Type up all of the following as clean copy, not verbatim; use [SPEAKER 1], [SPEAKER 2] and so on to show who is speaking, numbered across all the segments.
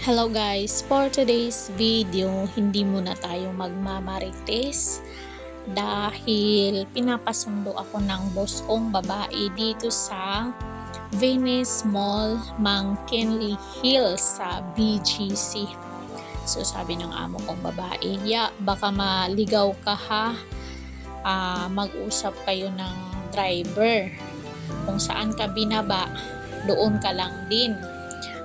[SPEAKER 1] Hello guys, for today's video, hindi muna tayo magmamarites dahil pinapasundo ako ng boss kong babae dito sa Venice Mall, McKinley Hills sa BGC. So sabi ng amo kong babae, baka maligaw ka ha, mag-usap kayo ng driver. Kung saan ka binaba, doon ka lang din.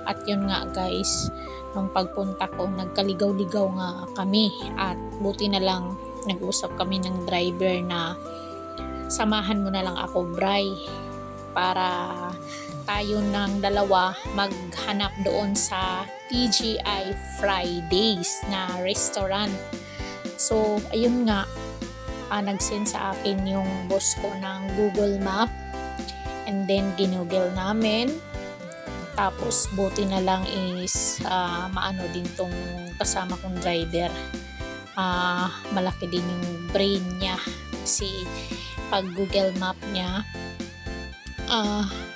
[SPEAKER 1] At yun nga guys, nung pagpunta ko, nagkaligaw-ligaw nga kami at buti na lang nag-usap kami ng driver na samahan mo na lang ako, Bray, para tayo ng dalawa maghanap doon sa TGI Fridays na restaurant. So ayun nga, nag-send sa akin yung boss ko ng Google Map and then ginugel namin. Tapos buti na lang is maano din tong kasama kong driver. Malaki din yung brain niya kasi pag Google Map niya,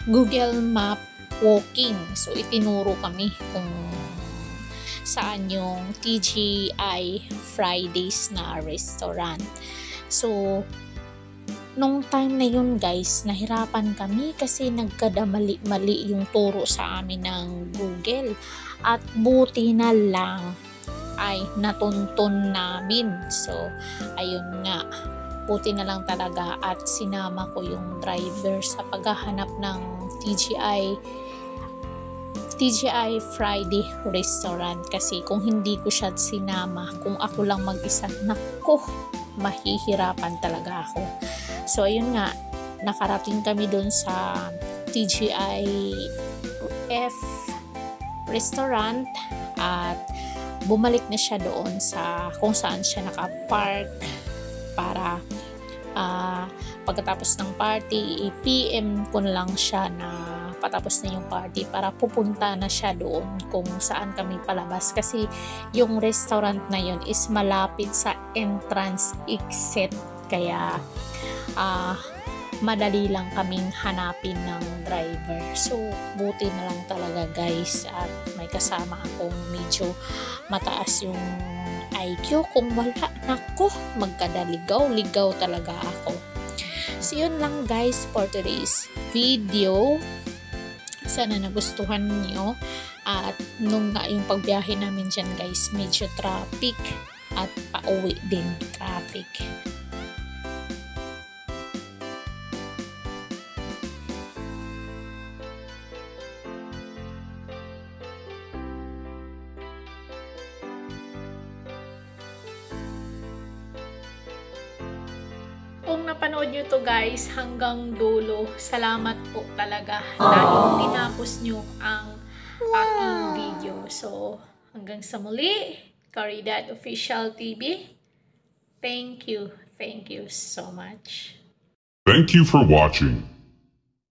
[SPEAKER 1] Google Map walking. So itinuro kami kung saan yung TGI Fridays na restaurant. So nung time na yun guys, nahirapan kami kasi nagkadamali-mali yung turo sa amin ng Google. At buti na lang ay natuntun namin. So, ayun nga. Buti na lang talaga at sinama ko yung driver sa paghahanap ng TGI Friday restaurant. Kasi kung hindi ko siya sinama, kung ako lang mag-isa, nako, mahihirapan talaga ako. So ayun nga, nakarating kami dun sa TGI F restaurant at bumalik na siya doon sa kung saan siya nakapark para pagkatapos ng party, PM ko na lang siya na patapos na yung party para pupunta na siya doon kung saan kami palabas kasi yung restaurant na yun is malapit sa entrance exit, kaya madali lang kaming hanapin ng driver. So buti na lang talaga guys at may kasama akong medyo mataas yung IQ. Kung wala, nako, magkadaligaw-ligaw talaga ako. So yun lang guys for today's video. Sana nagustuhan niyo. At nung yung pagbiyahe namin dyan guys, medyo traffic at pauwi din traffic. Kung napanood nyo to guys hanggang dulo, salamat po talaga dahil tinapos nyo ang aking video. So, hanggang sa muli, Caridad Official TV. Thank you so much.
[SPEAKER 2] Thank you for watching.